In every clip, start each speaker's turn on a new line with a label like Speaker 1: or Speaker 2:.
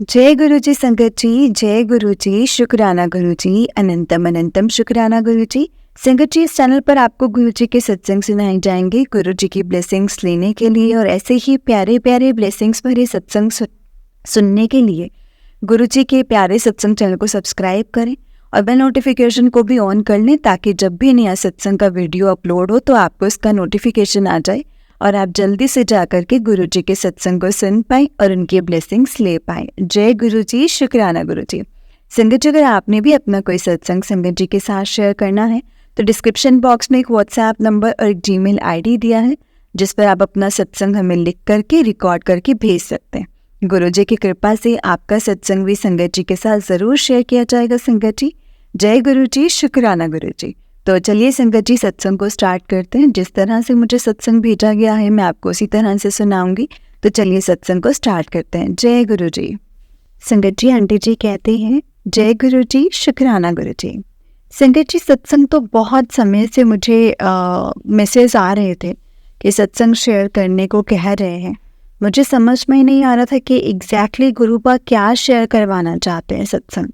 Speaker 1: जय गुरु जी संगत जी, जय गुरु जी, शुक्राना गुरु जी, अनंतम अनंतम शुक्राना गुरु जी। संगत जी, इस चैनल पर आपको गुरु जी के सत्संग सुनाए जाएंगे गुरु जी की ब्लेसिंग्स लेने के लिए और ऐसे ही प्यारे प्यारे ब्लेसिंग्स भरे सत्संग सुनने के लिए गुरु जी के प्यारे सत्संग चैनल को सब्सक्राइब करें और बेल नोटिफिकेशन को भी ऑन कर लें ताकि जब भी नया सत्संग का वीडियो अपलोड हो तो आपको इसका नोटिफिकेशन आ जाए और आप जल्दी से जाकर के गुरु जी के सत्संग को सुन पाएं और उनकी ब्लेसिंग्स ले पाएं। जय गुरु जी, शुक्राना गुरु जी। संगत जी, अगर आपने भी अपना कोई सत्संग संगत जी के साथ शेयर करना है तो डिस्क्रिप्शन बॉक्स में एक व्हाट्सएप नंबर और एक जीमेल आईडी दिया है जिस पर आप अपना सत्संग हमें लिख करके रिकॉर्ड करके भेज सकते हैं। गुरु जी की कृपा से आपका सत्संग भी संगत जी के साथ ज़रूर शेयर किया जाएगा। संगत जी, जय गुरु जी, शुक्राना गुरु जी। तो चलिए संगत जी, सत्संग को स्टार्ट करते हैं। जिस तरह से मुझे सत्संग भेजा गया है मैं आपको उसी तरह से सुनाऊंगी। तो चलिए सत्संग को स्टार्ट करते हैं। जय गुरु जी। संगत जी, आंटी जी कहते हैं जय गुरु जी, शुक्राना गुरु जी। संगत जी, सत्संग तो बहुत समय से मुझे मैसेज आ रहे थे कि सत्संग शेयर करने को कह रहे हैं। मुझे समझ में ही नहीं आ रहा था कि एग्जैक्टली गुरुपा क्या शेयर करवाना चाहते हैं सत्संग,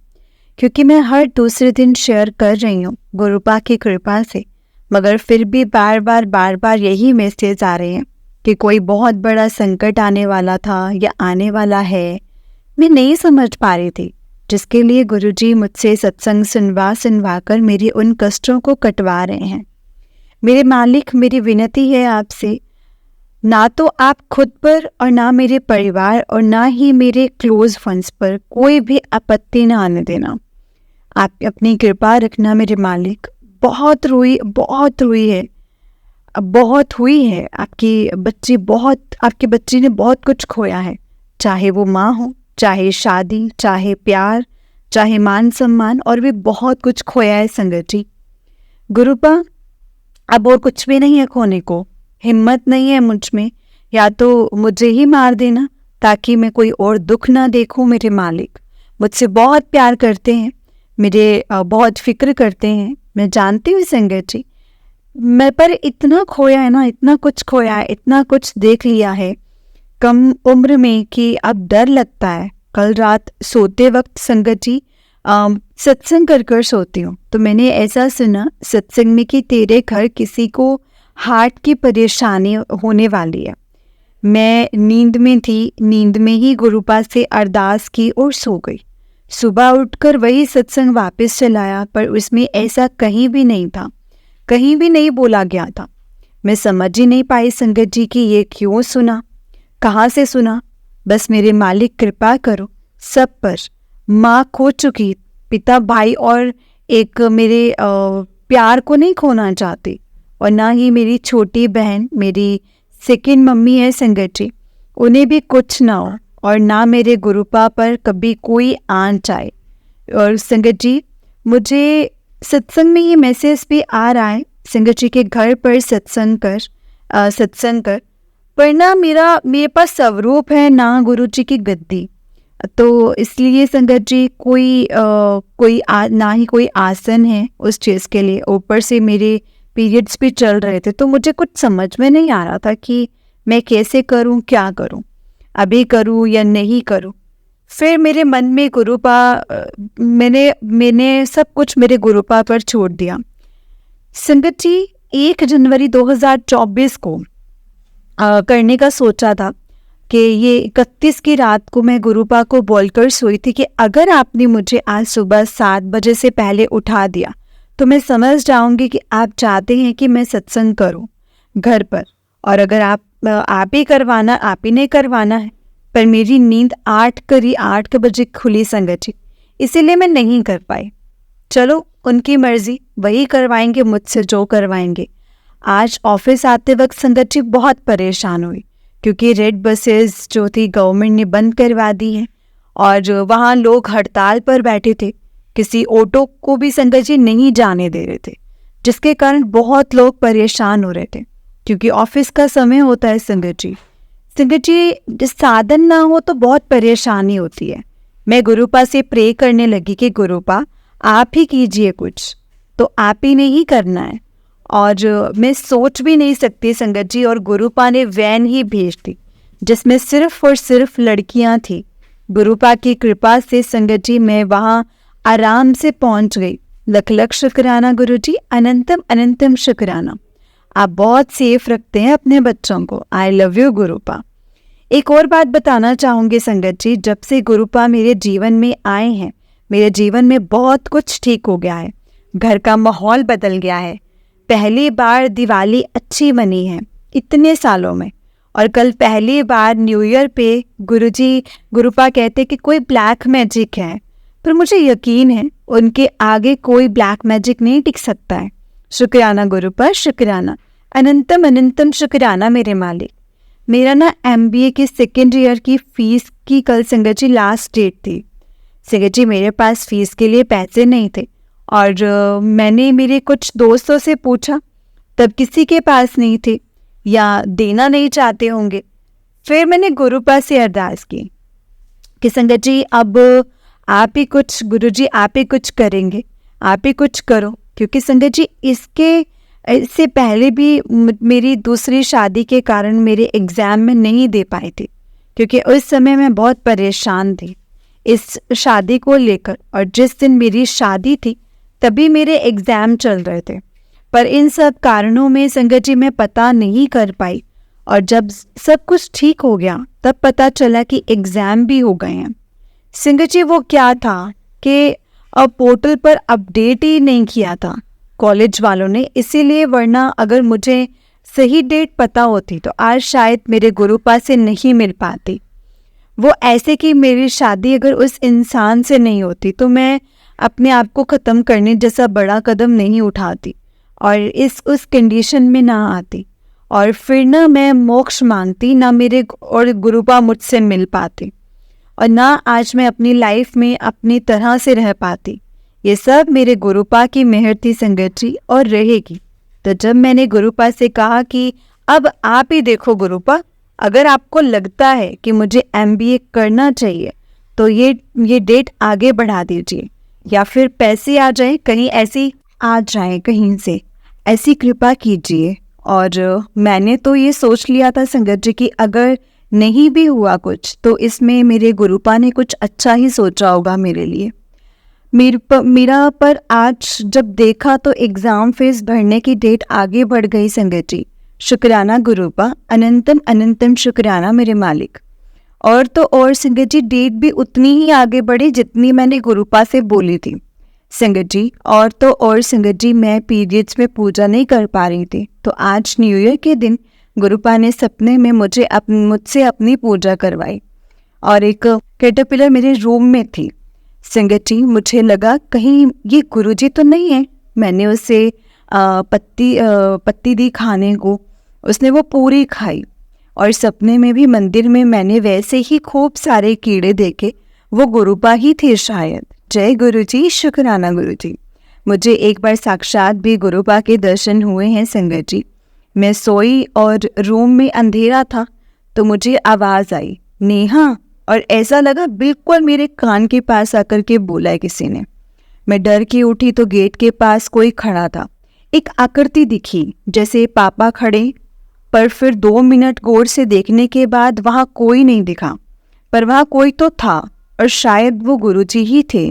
Speaker 1: क्योंकि मैं हर दूसरे दिन शेयर कर रही हूँ गुरुपा की कृपा से, मगर फिर भी बार बार यही मैसेज आ रहे हैं कि कोई बहुत बड़ा संकट आने वाला था या आने वाला है। मैं नहीं समझ पा रही थी, जिसके लिए गुरुजी मुझसे सत्संग सुनवा कर मेरे उन कष्टों को कटवा रहे हैं। मेरे मालिक, मेरी विनती है आपसे, ना तो आप खुद पर और ना मेरे परिवार और ना ही मेरे क्लोज फ्रेंड्स पर कोई भी आपत्ति ना आने देना। आप अपनी कृपा रखना मेरे मालिक। बहुत रोई है, अब बहुत हुई है। आपके बच्चे ने बहुत कुछ खोया है, चाहे वो माँ हो, चाहे शादी, चाहे प्यार, चाहे मान सम्मान, और भी बहुत कुछ खोया है संगत जी। गुरुपा, अब और कुछ भी नहीं है खोने को। हिम्मत नहीं है मुझ में, या तो मुझे ही मार देना ताकि मैं कोई और दुख ना देखूं। मेरे मालिक मुझसे बहुत प्यार करते हैं, मेरे बहुत फिक्र करते हैं, मैं जानती हूँ संगत जी। मैं पर इतना खोया है ना, इतना कुछ खोया है, इतना कुछ देख लिया है कम उम्र में कि अब डर लगता है। कल रात सोते वक्त संगत जी सत्संग कर सोती हूँ तो मैंने ऐसा सुना सत्संग में कि तेरे घर किसी को हार्ट की परेशानी होने वाली है। मैं नींद में थी, नींद में ही गुरुपा से अरदास की और सो गई। सुबह उठकर वही सत्संग वापस चलाया, पर उसमें ऐसा कहीं भी नहीं था, कहीं भी नहीं बोला गया था। मैं समझ ही नहीं पाई संगत जी कि ये क्यों सुना, कहाँ से सुना। बस मेरे मालिक कृपा करो सब पर। माँ खो चुकी, पिता, भाई और एक मेरे प्यार को नहीं खोना चाहती, और ना ही मेरी छोटी बहन, मेरी सेकंड मम्मी है संगत जी, उन्हें भी कुछ ना हो, और ना मेरे गुरुपा पर कभी कोई आंच आए। और संगत जी, मुझे सत्संग में ये मैसेज भी आ रहा है संगत जी के घर पर सत्संग कर पर ना मेरे पास स्वरूप है ना गुरु जी की गद्दी। तो इसलिए संगत जी ना ही कोई आसन है उस चीज़ के लिए। ऊपर से मेरे पीरियड्स भी चल रहे थे, तो मुझे कुछ समझ में नहीं आ रहा था कि मैं कैसे करूं, क्या करूं, अभी करूं या नहीं करूं। फिर मेरे मन में मैंने सब कुछ मेरे गुरुपा पर छोड़ दिया। संगत जी, 1 जनवरी 2024 को करने का सोचा था कि ये 31 की रात को मैं गुरुपा को बोलकर सोई थी कि अगर आपने मुझे आज सुबह 7 बजे से पहले उठा दिया तो मैं समझ जाऊंगी कि आप चाहते हैं कि मैं सत्संग करूं घर पर, और अगर आप ही ने करवाना है। पर मेरी नींद 8 बजे खुली संगत जी, इसीलिए मैं नहीं कर पाई। चलो उनकी मर्जी, वही करवाएंगे मुझसे जो करवाएंगे। आज ऑफिस आते वक्त संगत जी बहुत परेशान हुई, क्योंकि रेड बसेस जो थी गवर्नमेंट ने बंद करवा दी है और वहाँ लोग हड़ताल पर बैठे थे। किसी ऑटो को भी संगत जी नहीं जाने दे रहे थे, जिसके कारण बहुत लोग परेशान हो रहे थे, क्योंकि ऑफिस का समय होता है संगत जी। जिस साधन ना हो तो बहुत परेशानी होती है। मैं गुरुपा से प्रे करने लगी कि गुरुपा आप ही कीजिए कुछ, तो आप ही ने ही करना है। और मैं सोच भी नहीं सकती संगत जी, और गुरुपा ने वैन ही भेज दी जिसमें सिर्फ और सिर्फ लड़कियां थी। गुरुपा की कृपा से संगत जी मैं वहाँ आराम से पहुँच गई। लख लख शुक्राना गुरुजी, अनंतम अनंतम शुक्राना। आप बहुत सेफ रखते हैं अपने बच्चों को। I love you गुरुपा। एक और बात बताना चाहूँगी संगत जी, जब से गुरुपा मेरे जीवन में आए हैं, मेरे जीवन में बहुत कुछ ठीक हो गया है। घर का माहौल बदल गया है। पहली बार दिवाली अच्छी मनी है इतने सालों में। और कल पहली बार न्यू ईयर पे गुरुपा कहते कि कोई ब्लैक मैजिक है, पर मुझे यकीन है उनके आगे कोई ब्लैक मैजिक नहीं टिक सकता है। शुक्राना गुरुपा, शुक्राना, अनंतम अनंतम शुक्राना मेरे मालिक। मेरा ना MBA के सेकेंड ईयर की फ़ीस की कल संगत जी लास्ट डेट थी। संगत जी मेरे पास फ़ीस के लिए पैसे नहीं थे और मैंने मेरे कुछ दोस्तों से पूछा, तब किसी के पास नहीं थे या देना नहीं चाहते होंगे। फिर मैंने गुरुपा से अरदास की कि संगत जी अब आप ही कुछ, गुरुजी आप ही कुछ करेंगे, आप ही कुछ करो। क्योंकि संगत जी इससे पहले भी मेरी दूसरी शादी के कारण मेरे एग्ज़ाम में नहीं दे पाई थी, क्योंकि उस समय मैं बहुत परेशान थी इस शादी को लेकर। और जिस दिन मेरी शादी थी तभी मेरे एग्ज़ाम चल रहे थे, पर इन सब कारणों में संगत जी मैं पता नहीं कर पाई। और जब सब कुछ ठीक हो गया तब पता चला कि एग्ज़ाम भी हो गए हैं। संगत जी वो क्या था कि अब पोर्टल पर अपडेट ही नहीं किया था कॉलेज वालों ने, इसीलिए, वरना अगर मुझे सही डेट पता होती तो आज शायद मेरे गुरुपा से नहीं मिल पाती। वो ऐसे कि मेरी शादी अगर उस इंसान से नहीं होती तो मैं अपने आप को ख़त्म करने जैसा बड़ा कदम नहीं उठाती और उस कंडीशन में ना आती, और फिर ना मैं मोक्ष मांगती, ना मेरे और गुरुपा मुझसे मिल पाते, और ना आज मैं अपनी लाइफ में अपनी तरह से रह पाती। ये सब मेरे गुरुपा की मेहर थी संगत जी, और रहेगी। तो जब मैंने गुरुपा से कहा कि अब आप ही देखो गुरुपा, अगर आपको लगता है कि मुझे MBA करना चाहिए तो ये डेट आगे बढ़ा दीजिए, या फिर पैसे आ जाए कहीं, ऐसी आ जाए कहीं से, ऐसी कृपा कीजिए। और मैंने तो ये सोच लिया था संगत जी कि अगर नहीं भी हुआ कुछ तो इसमें मेरे गुरुपा ने कुछ अच्छा ही सोचा होगा मेरे लिए। मेरा पर आज जब देखा तो एग्ज़ाम फीस भरने की डेट आगे बढ़ गई संगत जी। शुक्राना गुरुपा, अनंतम अनंतम शुक्राना मेरे मालिक। और तो और संगत जी डेट भी उतनी ही आगे बढ़ी जितनी मैंने गुरुपा से बोली थी संगत जी। और तो और संगत जी मैं पीरियड्स में पूजा नहीं कर पा रही थी, तो आज न्यू ईयर के दिन गुरुपा ने सपने में मुझसे अपनी पूजा करवाई, और एक कैटरपिलर मेरे रूम में थी संगत जी। मुझे लगा कहीं ये गुरुजी तो नहीं है। मैंने उसे पत्ती दी खाने को, उसने वो पूरी खाई, और सपने में भी मंदिर में मैंने वैसे ही खूब सारे कीड़े देखे, वो गुरुपा ही थे शायद। जय गुरुजी, शुक्राना गुरुजी। मुझे एक बार साक्षात भी गुरुपा के दर्शन हुए हैं संगत जी। मैं सोई और रूम में अंधेरा था तो मुझे आवाज़ आई, नेहा, और ऐसा लगा बिल्कुल मेरे कान के पास आकर के बोला है किसी ने। मैं डर के उठी तो गेट के पास कोई खड़ा था। एक आकृति दिखी जैसे पापा खड़े, पर फिर 2 मिनट गौर से देखने के बाद वहाँ कोई नहीं दिखा, पर वहाँ कोई तो था, और शायद वो गुरुजी ही थे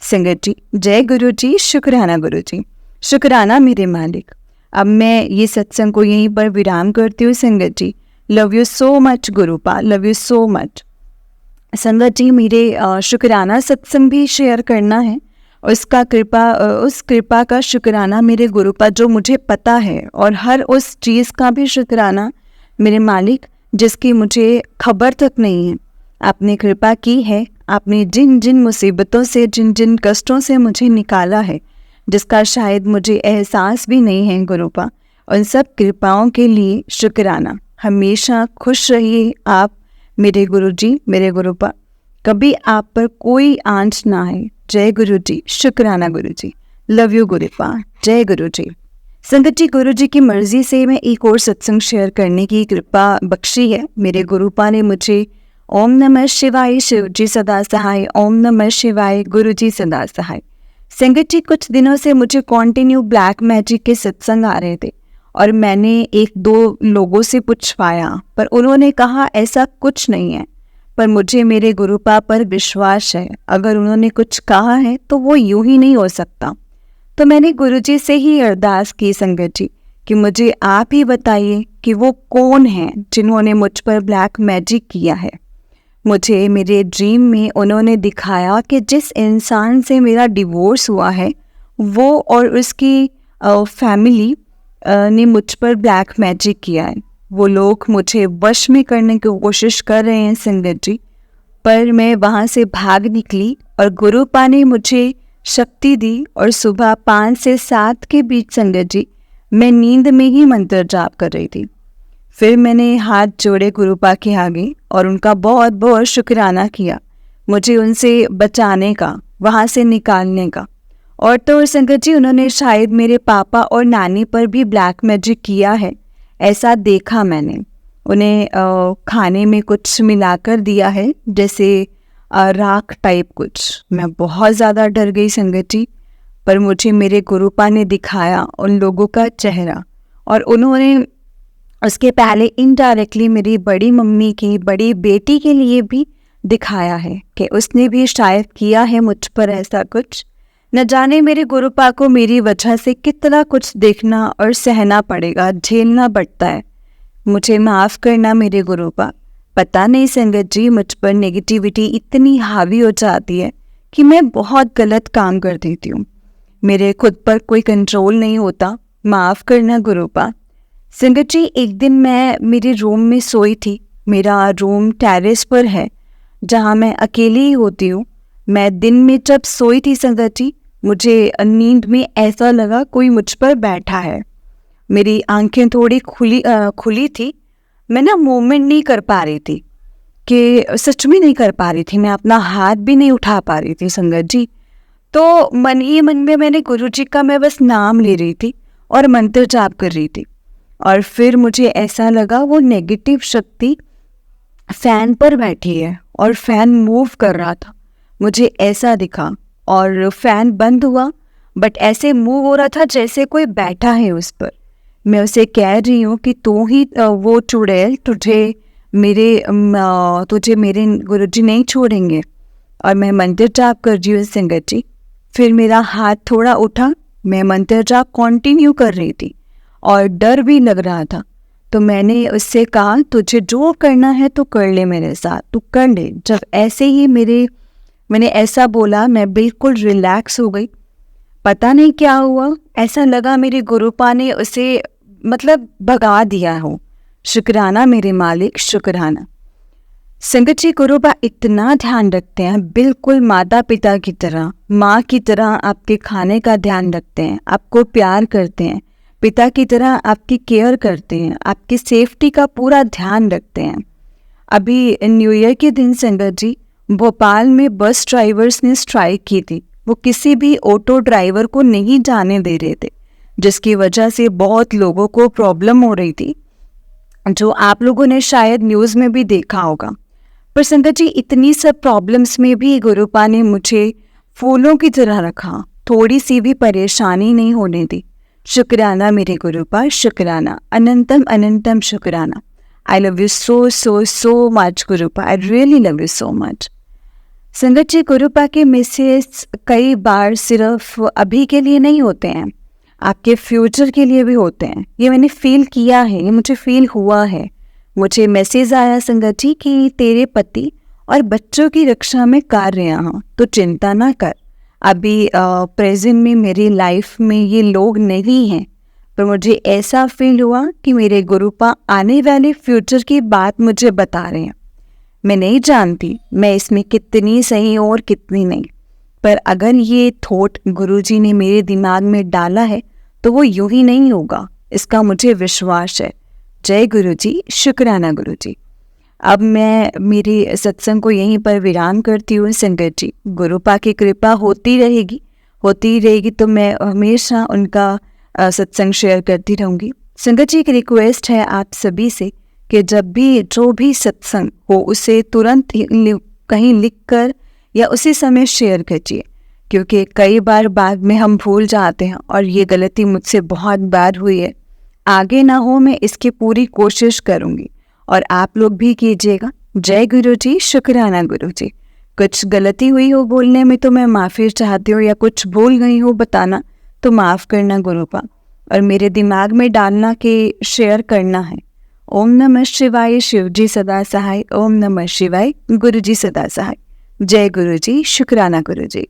Speaker 1: संगत जी। जय गुरुजी, शुक्राना गुरुजी, शुक्राना मेरे मालिक। अब मैं ये सत्संग को यहीं पर विराम करती हूँ संगत जी। लव यू सो मच गुरुपा, लव यू सो मच संगत जी। मेरे शुक्राना सत्संग भी शेयर करना है, उस कृपा का शुक्राना मेरे गुरुपा जो मुझे पता है, और हर उस चीज़ का भी शुक्राना मेरे मालिक जिसकी मुझे खबर तक नहीं है। आपने कृपा की है, आपने जिन जिन मुसीबतों से, जिन जिन कष्टों से मुझे निकाला है, जिसका शायद मुझे एहसास भी नहीं है गुरुपा, उन सब कृपाओं के लिए शुक्राना। हमेशा खुश रहिए आप मेरे गुरुजी, मेरे गुरुपा, कभी आप पर कोई आंच ना आए। जय गुरुजी, शुक्राना गुरुजी, लव यू गुरुपा, जय गुरुजी। संगत जी, गुरुजी की मर्जी से मैं एक और सत्संग शेयर करने की कृपा बख्शी है। मेरे गुरुपा ने मुझे ओम नमः शिवाय, शिव जी सदा सहाय, ओम नमः शिवाय, गुरुजी सदा सहाय। संगत जी, कुछ दिनों से मुझे कॉन्टिन्यू ब्लैक मैजिक के सत्संग आ रहे थे, और मैंने 1-2 लोगों से पूछवाया, पर उन्होंने कहा ऐसा कुछ नहीं है। पर मुझे मेरे गुरुपा पर विश्वास है, अगर उन्होंने कुछ कहा है तो वो यूं ही नहीं हो सकता। तो मैंने गुरुजी से ही अरदास की संगत जी कि मुझे आप ही बताइए कि वो कौन हैं जिन्होंने मुझ पर ब्लैक मैजिक किया है। मुझे मेरे ड्रीम में उन्होंने दिखाया कि जिस इंसान से मेरा डिवोर्स हुआ है वो और उसकी फैमिली ने मुझ पर ब्लैक मैजिक किया है। वो लोग मुझे वश में करने की कोशिश कर रहे हैं संगत जी, पर मैं वहाँ से भाग निकली और गुरुपा ने मुझे शक्ति दी और सुबह 5 से 7 के बीच संगत जी मैं नींद में ही मंत्र जाप कर रही थी। फिर मैंने हाथ जोड़े गुरुपा के आगे और उनका बहुत बहुत शुक्राना किया मुझे उनसे बचाने का, वहाँ से निकालने का। और तो संगत जी उन्होंने शायद मेरे पापा और नानी पर भी ब्लैक मैजिक किया है, ऐसा देखा मैंने। उन्हें खाने में कुछ मिलाकर दिया है, जैसे राख टाइप कुछ। मैं बहुत ज़्यादा डर गई संगत जी, पर मुझे मेरे गुरुपा ने दिखाया उन लोगों का चेहरा, और उन्होंने उसके पहले इनडायरेक्टली मेरी बड़ी मम्मी की बड़ी बेटी के लिए भी दिखाया है कि उसने भी शायद किया है मुझ पर ऐसा कुछ। न जाने मेरे गुरुपा को मेरी वजह से कितना कुछ देखना और सहना पड़ेगा, झेलना पड़ता है। मुझे माफ़ करना मेरे गुरुपा। पता नहीं संगत जी मुझ पर नेगेटिविटी इतनी हावी हो जाती है कि मैं बहुत गलत काम कर देती हूँ, मेरे खुद पर कोई कंट्रोल नहीं होता। माफ़ करना गुरुपा। संगत जी एक दिन मैं मेरे रूम में सोई थी। मेरा रूम टेरेस पर है जहाँ मैं अकेली ही होती हूँ। मैं दिन में जब सोई थी संगत जी मुझे नींद में ऐसा लगा कोई मुझ पर बैठा है। मेरी आंखें थोड़ी खुली थी। मैं ना मूवमेंट नहीं कर पा रही थी, कि सच में नहीं कर पा रही थी। मैं अपना हाथ भी नहीं उठा पा रही थी संगत जी। तो मन ही मन में मैंने गुरुजी का मैं बस नाम ले रही थी और मंत्र जाप कर रही थी। और फिर मुझे ऐसा लगा वो नेगेटिव शक्ति फैन पर बैठी है और फैन मूव कर रहा था, मुझे ऐसा दिखा। और फैन बंद हुआ बट ऐसे मूव हो रहा था जैसे कोई बैठा है उस पर। मैं उसे कह रही हूँ कि तू ही वो चुड़ैल, तुझे मेरे गुरुजी नहीं छोड़ेंगे। और मैं मंत्र जाप कर रही हूँ संगत जी। फिर मेरा हाथ थोड़ा उठा, मैं मंत्र जाप कंटिन्यू कर रही थी और डर भी लग रहा था। तो मैंने उससे कहा तुझे जो करना है तो कर ले, मेरे साथ तू कर ले। जब ऐसे ही मैंने ऐसा बोला, मैं बिल्कुल रिलैक्स हो गई। पता नहीं क्या हुआ, ऐसा लगा मेरे गुरुपा ने उसे भगा दिया हो। शुक्राना मेरे मालिक, शुक्राना। संगत जी गुरुपा इतना ध्यान रखते हैं, बिल्कुल माता पिता की तरह, माँ की तरह आपके खाने का ध्यान रखते हैं, आपको प्यार करते हैं, पिता की तरह आपकी केयर करते हैं, आपकी सेफ्टी का पूरा ध्यान रखते हैं। अभी न्यू ईयर के दिन संगत जी भोपाल में बस ड्राइवर्स ने स्ट्राइक की थी। वो किसी भी ऑटो ड्राइवर को नहीं जाने दे रहे थे, जिसकी वजह से बहुत लोगों को प्रॉब्लम हो रही थी, जो आप लोगों ने शायद न्यूज़ में भी देखा होगा। पर संगत जी इतनी सब प्रॉब्लम्स में भी गुरुपा ने मुझे फूलों की तरह रखा, थोड़ी सी भी परेशानी नहीं होने दी। शुक्राना मेरे गुरुपा, शुक्राना, अनंतम अनंतम शुक्राना। I love you so so so much गुरुपा, I really love you so much. संगत जी गुरुपा के मैसेज कई बार सिर्फ अभी के लिए नहीं होते हैं, आपके फ्यूचर के लिए भी होते हैं। ये मैंने फील किया है, ये मुझे फील हुआ है। मुझे मैसेज आया संगत जी कि तेरे पति और बच्चों की रक्षा में कार्य यहाँ, तो चिंता ना कर। अभी प्रेजेंट में मेरी लाइफ में ये लोग नहीं हैं, पर मुझे ऐसा फील हुआ कि मेरे गुरुपा आने वाले फ्यूचर की बात मुझे बता रहे हैं। मैं नहीं जानती मैं इसमें कितनी सही हूँ और कितनी नहीं, पर अगर ये थॉट गुरुजी ने मेरे दिमाग में डाला है तो वो यूं ही नहीं होगा, इसका मुझे विश्वास है। जय गुरुजी, शुक्राना गुरुजी। अब मैं मेरे सत्संग को यहीं पर विराम करती हूँ संगत जी। गुरुपा की कृपा होती रहेगी तो मैं हमेशा उनका सत्संग शेयर करती रहूँगी। संगत जी एक रिक्वेस्ट है आप सभी से कि जब भी जो भी सत्संग हो उसे तुरंत कहीं लिख कर या उसी समय शेयर कीजिए, क्योंकि कई बार बाद में हम भूल जाते हैं और ये गलती मुझसे बहुत बार हुई है। आगे ना हो, मैं इसकी पूरी कोशिश करूँगी और आप लोग भी कीजिएगा। जय गुरु जी, शुक्राना गुरु जी। कुछ गलती हुई हो बोलने में तो मैं माफ़ी चाहती हूँ, या कुछ भूल गई हो बताना तो माफ़ करना गुरुपा, और मेरे दिमाग में डालना कि शेयर करना है। ओम नमः शिवाय, शिव जी सदा सहाय। ओम नमः शिवाय, गुरु जी सदा सहाय। जय गुरु जी, शुक्राना गुरु जी।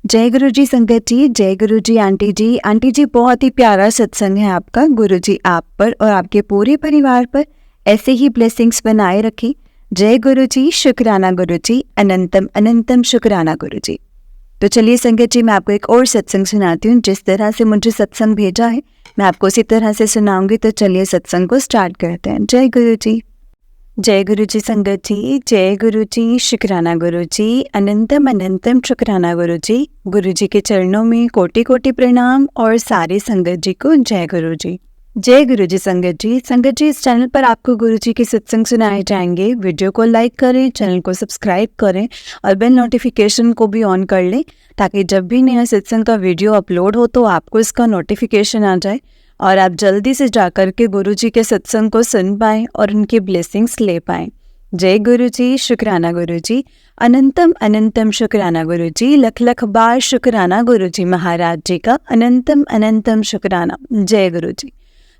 Speaker 1: जय गुरु जी संगत जी, जय गुरु जी आंटी जी। आंटी जी, बहुत ही प्यारा सत्संग है आपका। गुरु जी आप पर और आपके पूरे परिवार पर ऐसे ही ब्लेसिंग्स बनाए रखें। जय गुरु जी, शुक्राना गुरु जी, अनंतम अनंतम शुक्राना गुरु जी। तो चलिए संगत जी, मैं आपको एक और सत्संग सुनाती हूँ। जिस तरह से मुझे सत्संग भेजा है मैं आपको उसी तरह से सुनाऊंगी। तो चलिए सत्संग को स्टार्ट करते हैं। जय गुरु जी। जय गुरु जी संगत जी, जय गुरु जी, शुक्राना गुरु जी, अनंतम अनंतम शुक्राना गुरु जी। गुरु जी के चरणों में कोटि कोटि प्रणाम, और सारी संगत जी को जय गुरु जी। जय गुरु जी संगत जी। संगत जी, इस चैनल पर आपको गुरु जी के सत्संग सुनाए जाएंगे। वीडियो को लाइक करें, चैनल को सब्सक्राइब करें और बेल नोटिफिकेशन को भी ऑन कर लें, ताकि जब भी नया सत्संग का वीडियो अपलोड हो तो आपको इसका नोटिफिकेशन आ जाए और आप जल्दी से जाकर के गुरु जी के सत्संग को सुन पाएं और उनकी ब्लेसिंग्स ले पाएं। जय गुरु जी, शुक्राना गुरु जी, अनंतम अनंतम शुक्राना गुरु जी। लख लख बार शुक्राना गुरु जी महाराज जी का, अनंतम अनंतम शुक्राना। जय गुरु जी।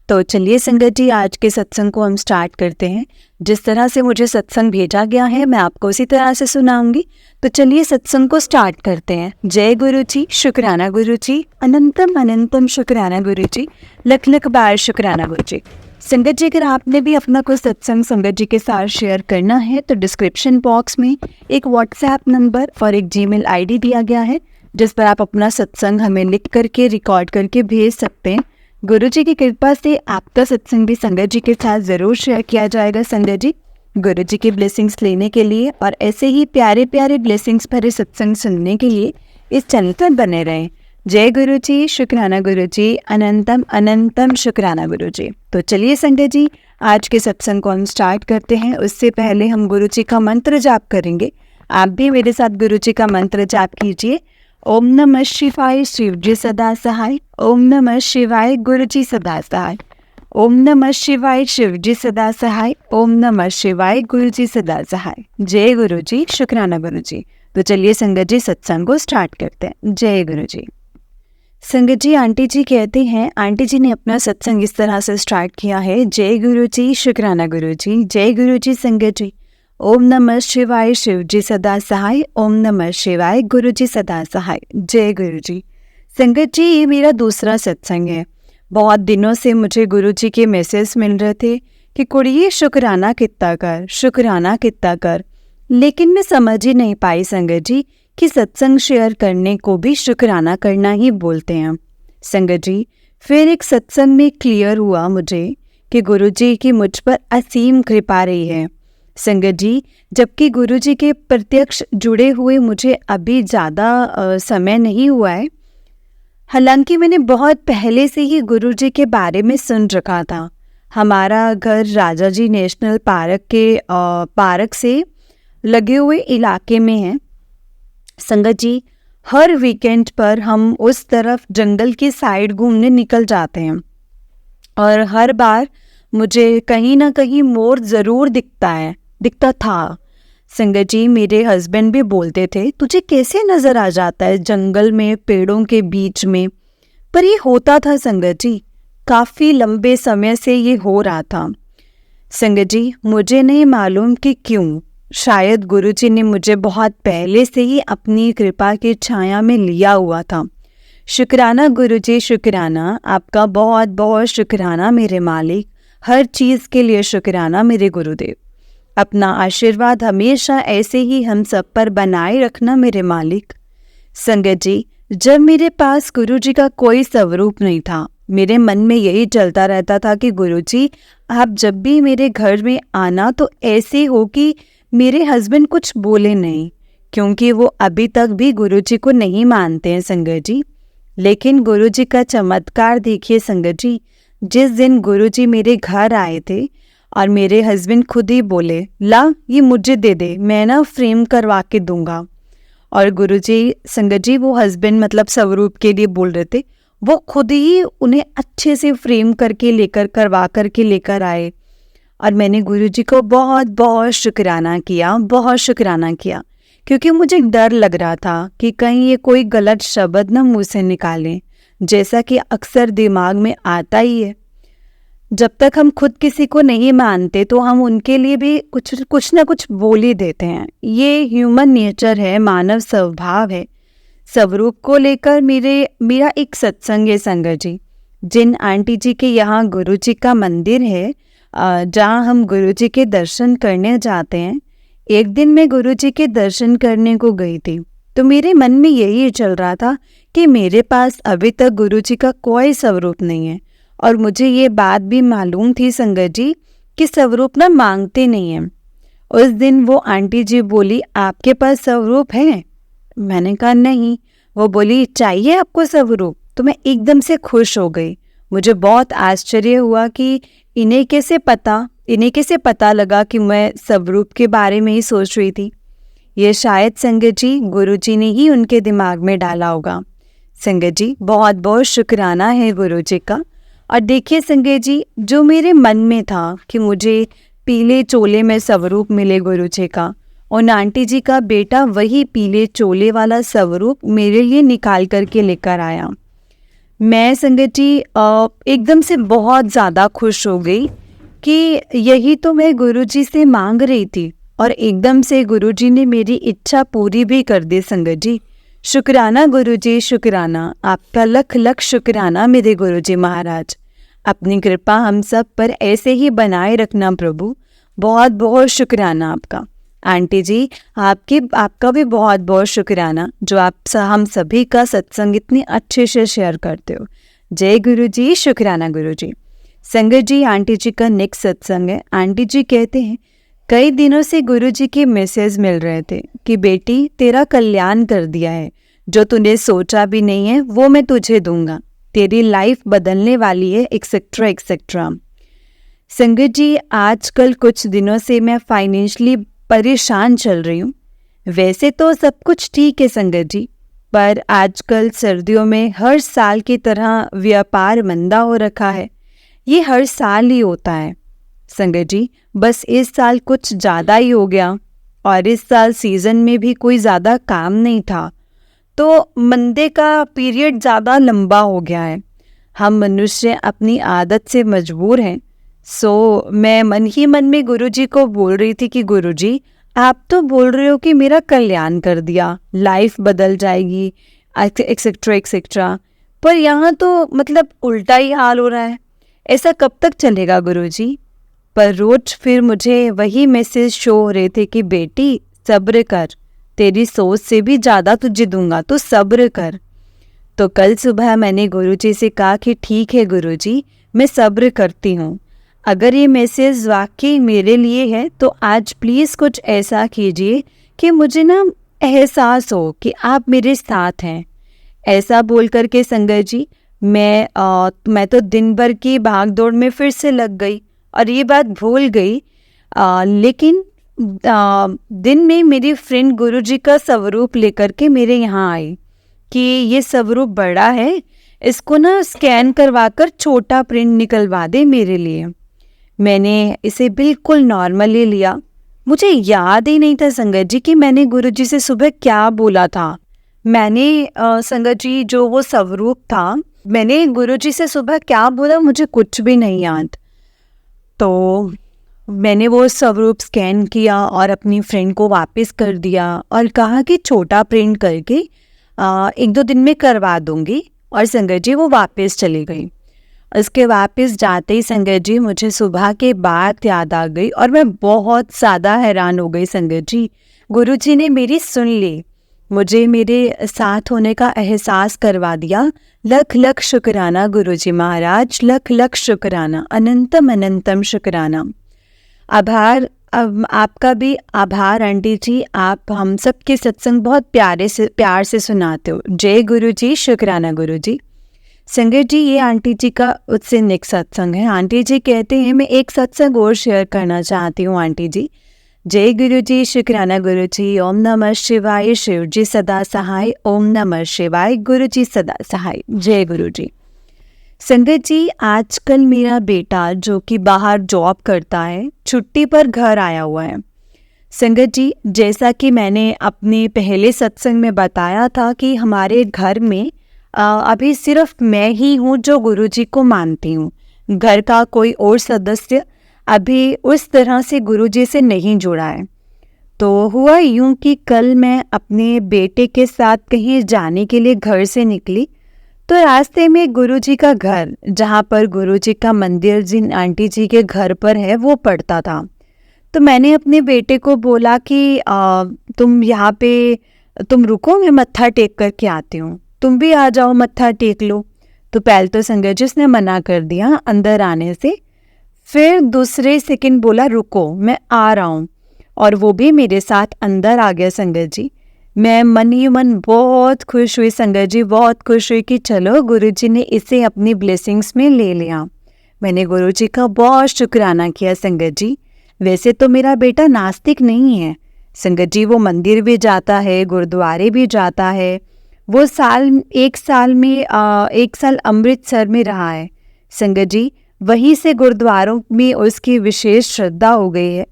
Speaker 1: तो चलिए संगत जी, आज के सत्संग को हम स्टार्ट करते हैं। जिस तरह से मुझे सत्संग भेजा गया है मैं आपको उसी तरह से सुनाऊंगी। तो चलिए सत्संग को स्टार्ट करते हैं। जय गुरु जी, शुक्राना गुरु जी, अनंतम अनंतम शुक्राना गुरु जी, लख लख बार शुक्राना गुरु जी। संगत जी, अगर आपने भी अपना कोई सत्संग संगत जी के साथ शेयर करना है तो डिस्क्रिप्शन बॉक्स में एक व्हाट्सएप नंबर और एक जीमेल आईडी दिया गया है, जिस पर आप अपना सत्संग हमें लिख करके रिकॉर्ड करके भेज सकते हैं। गुरु जी की कृपा से आपका सत्संग भी संगत जी के साथ ज़रूर शेयर किया जाएगा। संगत जी, गुरु जी की ब्लेसिंग्स लेने के लिए और ऐसे ही प्यारे प्यारे ब्लेसिंग्स भरे सत्संग सुनने के लिए इस चैनल पर बने रहें। जय गुरु जी, शुक्राना गुरु जी, अनंतम अनंतम शुक्राना गुरु जी। तो चलिए संगत जी, आज के सत्संग को हम स्टार्ट करते हैं। उससे पहले हम गुरु जी का मंत्र जाप करेंगे। आप भी मेरे साथ गुरु जी का मंत्र जाप कीजिए। ओम नमः शिवाय, शिव जी सदा सहाय। ओम नमः शिवाय, गुरु जी सदा सहाय। ओम नमः शिवाय, शिव जी सदा सहाय। ओम नमः शिवाय, गुरु जी सदा सहाय। जय गुरु जी, शुक्राना गुरु जी। तो चलिए संगत जी, सत्संग को स्टार्ट करते हैं। जय गुरु जी। संगत जी, आंटी जी कहते हैं, आंटी जी ने अपना सत्संग इस तरह से स्टार्ट किया है। जय गुरु जी, शुक्राना गुरु जी। जय गुरु जी संगत जी। ओम नमः शिवाय, शिव जी सदा सहाय। ओम नमः शिवाय, गुरु जी सदा सहाय। जय गुरु जी। संगत जी, ये मेरा दूसरा सत्संग है। बहुत दिनों से मुझे गुरु जी के मैसेज मिल रहे थे कि कुड़िए शुक्राना कितना कर, शुक्राना कितना कर, लेकिन मैं समझ ही नहीं पाई संगत जी कि सत्संग शेयर करने को भी शुक्राना करना ही बोलते हैं। संगत जी, फिर एक सत्संग में क्लियर हुआ मुझे कि गुरु जी की मुझ पर असीम कृपा रही है। संगत जी, जबकि गुरु जी के प्रत्यक्ष जुड़े हुए मुझे अभी ज़्यादा समय नहीं हुआ है, हालांकि मैंने बहुत पहले से ही गुरु जी के बारे में सुन रखा था। हमारा घर राजा जी नेशनल पार्क के पार्क से लगे हुए इलाके में है। संगत जी, हर वीकेंड पर हम उस तरफ जंगल की साइड घूमने निकल जाते हैं और हर बार मुझे कहीं ना कहीं मोर ज़रूर दिखता था। संगत जी, मेरे हस्बैंड भी बोलते थे, तुझे कैसे नज़र आ जाता है जंगल में पेड़ों के बीच में, पर ये होता था संगत जी, काफ़ी लंबे समय से ये हो रहा था। संगत जी, मुझे नहीं मालूम कि क्यों, शायद गुरु जी ने मुझे बहुत पहले से ही अपनी कृपा की छाया में लिया हुआ था। शुक्राना गुरु जी, शुक्राना, आपका बहुत बहुत शुक्राना मेरे मालिक, हर चीज़ के लिए शुक्राना मेरे गुरुदेव। अपना आशीर्वाद हमेशा ऐसे ही हम सब पर बनाए रखना मेरे मालिक। संगत जी, जब मेरे पास गुरु जी का कोई स्वरूप नहीं था, मेरे मन में यही चलता रहता था कि गुरु जी, आप जब भी मेरे घर में आना तो ऐसे हो कि मेरे हस्बैंड कुछ बोले नहीं, क्योंकि वो अभी तक भी गुरु जी को नहीं मानते हैं संगत जी। लेकिन गुरु जी का चमत्कार देखिए संगत जी, जिस दिन गुरु जी मेरे घर आए थे और मेरे हस्बैंड खुद ही बोले, ला ये मुझे दे दे, मैं ना फ्रेम करवा के दूंगा। और गुरुजी, संगत जी, वो हस्बैंड मतलब स्वरूप के लिए बोल रहे थे, वो खुद ही उन्हें अच्छे से फ्रेम करके करवा करके लेकर आए और मैंने गुरुजी को बहुत बहुत शुक्राना किया, क्योंकि मुझे डर लग रहा था कि कहीं ये कोई गलत शब्द ना मुँह से निकालें, जैसा कि अक्सर दिमाग में आता ही है। जब तक हम खुद किसी को नहीं मानते तो हम उनके लिए भी कुछ ना कुछ बोल ही देते हैं। ये ह्यूमन नेचर है, मानव स्वभाव है। स्वरूप को लेकर मेरा एक सत्संग है संगत जी। जिन आंटी जी के यहाँ गुरु जी का मंदिर है, जहाँ हम गुरु जी के दर्शन करने जाते हैं, एक दिन मैं गुरु जी के दर्शन करने को गई थी, तो मेरे मन में यही चल रहा था कि मेरे पास अभी तक गुरु जी का कोई स्वरूप नहीं है। और मुझे ये बात भी मालूम थी संगत जी कि स्वरूप ना मांगते नहीं हैं। उस दिन वो आंटी जी बोली, आपके पास स्वरूप है? मैंने कहा नहीं। वो बोली, चाहिए आपको स्वरूप? तो मैं एकदम से खुश हो गई। मुझे बहुत आश्चर्य हुआ कि इन्हें कैसे पता लगा कि मैं स्वरूप के बारे में ही सोच रही थी। ये शायद संगत जी गुरुजी ने ही उनके दिमाग में डाला होगा। संगत जी बहुत बहुत शुक्राना है गुरु जी का। और देखिए संगत जी, जो मेरे मन में था कि मुझे पीले चोले में स्वरूप मिले गुरु जी का, उन आंटी जी का बेटा वही पीले चोले वाला स्वरूप मेरे लिए निकाल करके लेकर आया। मैं संगत जी एकदम से बहुत ज़्यादा खुश हो गई कि यही तो मैं गुरुजी से मांग रही थी, और एकदम से गुरुजी ने मेरी इच्छा पूरी भी कर दी संगत जी। शुक्राना गुरुजी, शुक्राना, आपका लख लख शुक्राना मेरे गुरुजी महाराज। अपनी कृपा हम सब पर ऐसे ही बनाए रखना प्रभु। बहुत बहुत शुक्राना आपका। आंटी जी आपका भी बहुत बहुत शुक्राना, जो आप हम सभी का सत्संग इतनी अच्छे से शेयर करते हो। जय गुरु जी, शुक्राना गुरु जी। संगत जी, आंटी जी का नेक्स्ट सत्संग है। आंटी जी कहते हैं, कई दिनों से गुरु जी के मैसेज मिल रहे थे कि बेटी तेरा कल्याण कर दिया है, जो तूने सोचा भी नहीं है वो मैं तुझे दूंगा, तेरी लाइफ बदलने वाली है, एक्सेट्रा एक्सेट्रा। संगत जी, आजकल कुछ दिनों से मैं फाइनेंशियली परेशान चल रही हूँ। वैसे तो सब कुछ ठीक है संगत जी, पर आजकल सर्दियों में हर साल की तरह व्यापार मंदा हो रखा है। ये हर साल ही होता है संगत जी, बस इस साल कुछ ज़्यादा ही हो गया। और इस साल सीज़न में भी कोई ज़्यादा काम नहीं था, तो मंदे का पीरियड ज़्यादा लंबा हो गया है। हम मनुष्य अपनी आदत से मजबूर हैं। सो मैं मन ही मन में गुरुजी को बोल रही थी कि गुरुजी, आप तो बोल रहे हो कि मेरा कल्याण कर दिया, लाइफ बदल जाएगी, एक्सेट्रा एक्सेट्रा, पर यहाँ तो मतलब उल्टा ही हाल हो रहा है। ऐसा कब तक चलेगा गुरुजी? पर रोज फिर मुझे वही मैसेज शो हो रहे थे कि बेटी सब्र कर, तेरी सोच से भी ज़्यादा तुझे दूंगा, तो सब्र कर। तो कल सुबह मैंने गुरुजी से कहा कि ठीक है गुरुजी, मैं सब्र करती हूँ। अगर ये मैसेज वाकई मेरे लिए है तो आज प्लीज़ कुछ ऐसा कीजिए कि मुझे ना एहसास हो कि आप मेरे साथ हैं। ऐसा बोल कर के संगत जी मैं तो दिन भर की भाग दौड़ में फिर से लग गई और ये बात भूल गई। लेकिन दिन में मेरी फ्रेंड गुरुजी का स्वरूप लेकर के मेरे यहाँ आई कि ये स्वरूप बड़ा है, इसको ना स्कैन करवा कर छोटा प्रिंट निकलवा दे मेरे लिए। मैंने इसे बिल्कुल नॉर्मली लिया। मुझे याद ही नहीं था संगत जी कि मैंने गुरुजी से सुबह क्या बोला था। मैंने संगत जी जो वो स्वरूप था, मैंने गुरुजी से सुबह क्या बोला मुझे कुछ भी नहीं याद। तो मैंने वो स्वरूप स्कैन किया और अपनी फ्रेंड को वापस कर दिया और कहा कि छोटा प्रिंट करके 1-2 दिन में करवा दूंगी। और संगत जी वो वापस चली गई। उसके वापस जाते ही संगत जी मुझे सुबह के बात याद आ गई और मैं बहुत ज़्यादा हैरान हो गई संगत जी। गुरुजी ने मेरी सुन ली, मुझे मेरे साथ होने का एहसास करवा दिया। लख लख शुक्राना गुरुजी महाराज, लख लख शुक्राना, अनंतम अनंतम शुक्राना। आभार, आपका भी आभार आंटी जी, आप हम सब के सत्संग बहुत प्यार से सुनाते हो। जय गुरु जी, शुक्राना गुरु जी। संगत जी, ये आंटी जी का उससे नेक्स्ट सत्संग है। आंटी जी कहते हैं, मैं एक सत्संग और शेयर करना चाहती हूँ आंटी जी। जय गुरु जी, शुक्राना गुरु जी। ओम नमः शिवाय, शिव जी सदा सहाय। ओम नमः शिवाय, गुरु जी सदा सहाय। जय गुरु जी। संगत जी, आजकल मेरा बेटा जो कि बाहर जॉब करता है, छुट्टी पर घर आया हुआ है। संगत जी, जैसा कि मैंने अपने पहले सत्संग में बताया था कि हमारे घर में अभी सिर्फ मैं ही हूँ जो गुरुजी को मानती हूँ। घर का कोई और सदस्य अभी उस तरह से गुरुजी से नहीं जुड़ा है। तो हुआ यूं कि कल मैं अपने बेटे के साथ कहीं जाने के लिए घर से निकली, तो रास्ते में गुरुजी का घर, जहाँ पर गुरुजी का मंदिर जिन आंटी जी के घर पर है, वो पड़ता था। तो मैंने अपने बेटे को बोला कि तुम यहाँ पे तुम रुको, मैं मत्था टेक करके आती हूँ, तुम भी आ जाओ मत्था टेक लो। तो पहले तो संगत जी उसने मना कर दिया अंदर आने से। फिर दूसरे सेकंड बोला रुको, मैं आ रहा हूँ, और वो भी मेरे साथ अंदर आ गया। संगत जी, मैं मन ही मन बहुत खुश हुई। संगत जी, बहुत खुश हुई कि चलो गुरुजी ने इसे अपनी ब्लेसिंग्स में ले लिया। मैंने गुरुजी का बहुत शुक्राना किया। संगत जी, वैसे तो मेरा बेटा नास्तिक नहीं है संगत जी, वो मंदिर भी जाता है, गुरुद्वारे भी जाता है। वो एक साल अमृतसर में रहा है संगत जी, वहीं से गुरुद्वारों में उसकी विशेष श्रद्धा हो गई है।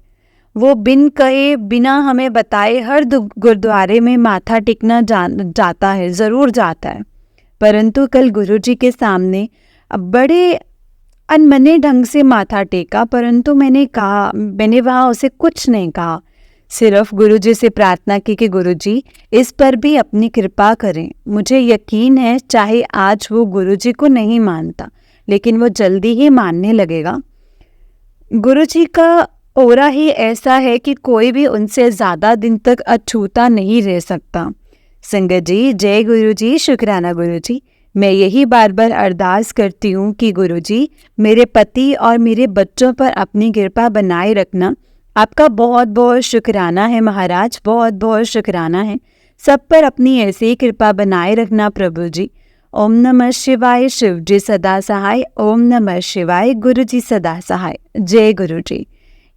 Speaker 1: वो बिन कहे बिना हमें बताए हर गुरुद्वारे में माथा टेकना जाता है, ज़रूर जाता है। परंतु कल गुरुजी के सामने बड़े अनमने ढंग से माथा टेका, परंतु मैंने वहाँ उसे कुछ नहीं कहा। सिर्फ गुरुजी से प्रार्थना की कि गुरुजी इस पर भी अपनी कृपा करें। मुझे यकीन है चाहे आज वो गुरुजी को नहीं मानता, लेकिन वो जल्दी ही मानने लगेगा। गुरुजी का ओरा ही ऐसा है कि कोई भी उनसे ज़्यादा दिन तक अछूता नहीं रह सकता। संगत जी, जय गुरुजी, शुक्राना गुरुजी। मैं यही बार बार अरदास करती हूँ कि गुरुजी मेरे पति और मेरे बच्चों पर अपनी कृपा बनाए रखना। आपका बहुत बहुत शुक्राना है महाराज, बहुत बहुत शुक्राना है। सब पर अपनी ऐसी ही कृपा बनाए रखना प्रभु जी। ओम नमः शिवाय, शिव जी सदा सहाय। ओम नमः शिवाय, गुरु जी सदा सहाय। जय गुरु जी।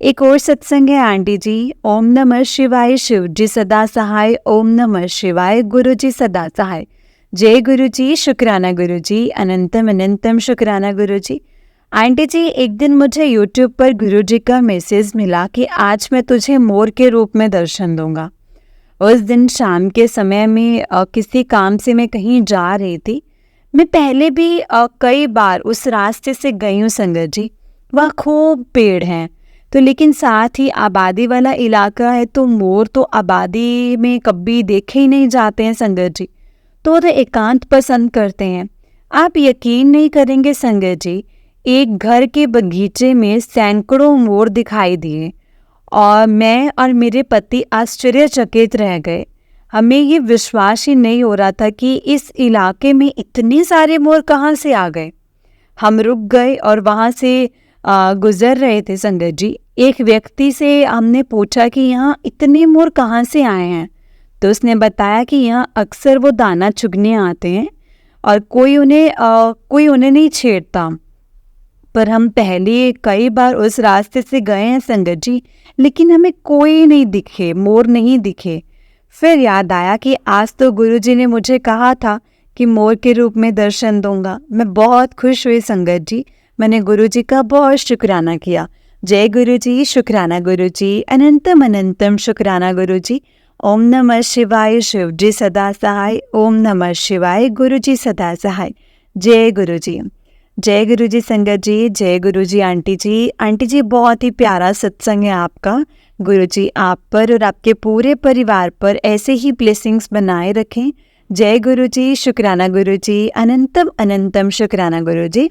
Speaker 1: एक और सत्संग है आंटी जी। ओम नमः शिवाय, शिव जी सदा सहाय। ओम नमः शिवाय, गुरु जी सदा सहाय। जय गुरु जी, शुक्राना गुरु जी, अनंतम अनंतम शुक्राना गुरु जी। आंटी जी, एक दिन मुझे YouTube पर गुरु जी का मैसेज मिला कि आज मैं तुझे मोर के रूप में दर्शन दूंगा। उस दिन शाम के समय में किसी काम से मैं कहीं जा रही थी। मैं पहले भी कई बार उस रास्ते से गई हूँ संगत जी। वहाँ खूब पेड़ हैं, तो लेकिन साथ ही आबादी वाला इलाका है, तो मोर तो आबादी में कभी देखे ही नहीं जाते हैं संगत जी। तो एकांत पसंद करते हैं। आप यकीन नहीं करेंगे संगत जी, एक घर के बगीचे में सैकड़ों मोर दिखाई दिए और मैं और मेरे पति आश्चर्यचकित रह गए। हमें ये विश्वास ही नहीं हो रहा था कि इस इलाके में इतने सारे मोर कहाँ से आ गए। हम रुक गए और वहाँ से गुजर रहे थे संगत जी। एक व्यक्ति से हमने पूछा कि यहाँ इतने मोर कहाँ से आए हैं, तो उसने बताया कि यहाँ अक्सर वो दाना चुगने आते हैं और कोई उन्हें नहीं छेड़ता। पर हम पहले कई बार उस रास्ते से गए हैं संगत जी, लेकिन हमें कोई नहीं दिखे, मोर नहीं दिखे। फिर याद आया कि आज तो गुरुजी ने मुझे कहा था कि मोर के रूप में दर्शन दूंगा। मैं बहुत खुश हुई संगत जी। मैंने गुरुजी का बहुत शुक्राना किया। जय गुरुजी, शुक्राना गुरुजी, अनंतम अनंतम शुक्राना गुरुजी। ओम नमः शिवाय, शिव जी सदा सहाय। ओम नमः शिवाय, गुरुजी सदा सहाय। जय गुरुजी। जय गुरुजी संगत जी, जय गुरुजी आंटी जी। आंटी जी, बहुत ही प्यारा सत्संग है आपका। गुरुजी आप पर और आपके पूरे परिवार पर ऐसे ही ब्लेसिंग्स बनाए रखें। जय गुरुजी, शुक्राना गुरुजी, अनंतम अनंतम शुक्राना गुरुजी।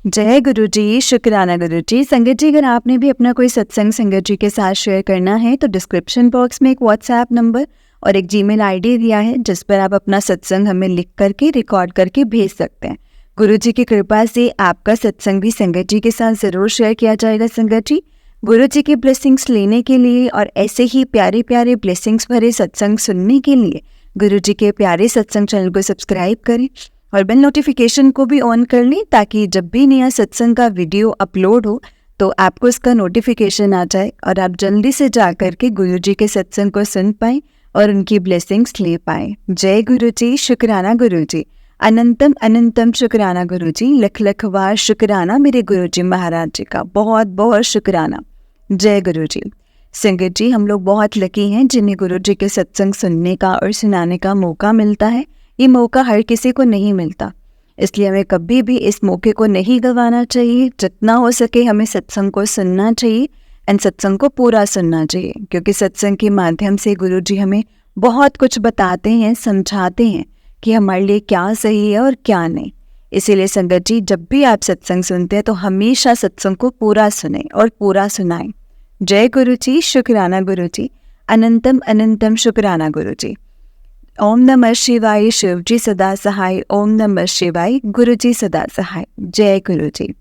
Speaker 1: जय गुरुजी, शुक्राना गुरुजी। संगत जी, अगर आपने भी अपना कोई सत्संग संगत जी के साथ शेयर करना है तो डिस्क्रिप्शन बॉक्स में एक व्हाट्सएप नंबर और एक जीमेल आईडी दिया है, जिस पर आप अपना सत्संग हमें लिख करके रिकॉर्ड करके भेज सकते हैं। गुरुजी की कृपा से आपका सत्संग भी संगत जी के साथ ज़रूर शेयर किया जाएगा। संगत जी, गुरुजी की ब्लेसिंग्स लेने के लिए और ऐसे ही प्यारे प्यारे ब्लेसिंग्स भरे सत्संग सुनने के लिए गुरुजी के प्यारे सत्संग चैनल को सब्सक्राइब करें और बेल नोटिफिकेशन को भी ऑन कर लें, ताकि जब भी नया सत्संग का वीडियो अपलोड हो तो आपको इसका नोटिफिकेशन आ जाए और आप जल्दी से जा कर के गुरुजी के सत्संग को सुन पाएँ और उनकी ब्लेसिंग्स ले पाएँ। जय गुरुजी, शुक्राना गुरुजी। अनंतम अनंतम शुक्राना गुरुजी, लख लख बार शुक्राना मेरे गुरुजी महाराज जी का, बहुत बहुत शुक्राना। जय गुरुजी। संगत जी, हम लोग बहुत लकी हैं जिन्हें गुरुजी के सत्संग सुनने का और सुनाने का मौका मिलता है। ये मौका हर किसी को नहीं मिलता, इसलिए हमें कभी भी इस मौके को नहीं गंवाना चाहिए। जितना हो सके हमें सत्संग को सुनना चाहिए एंड सत्संग को पूरा सुनना चाहिए, क्योंकि सत्संग के माध्यम से गुरुजी हमें बहुत कुछ बताते हैं, समझाते हैं कि हमारे लिए क्या सही है और क्या नहीं। इसीलिए संगत जी, जब भी आप सत्संग सुनते हैं तो हमेशा सत्संग को पूरा सुने और पूरा सुनाएं। जय गुरुजी, शुक्राना गुरुजी, अनंतम अनंतम शुक्राना गुरुजी। ओम नमः शिवाय, शिव जी सदा सहाय। ओम नमः शिवाय, गुरुजी सदा सहाय। जय गुरुजी।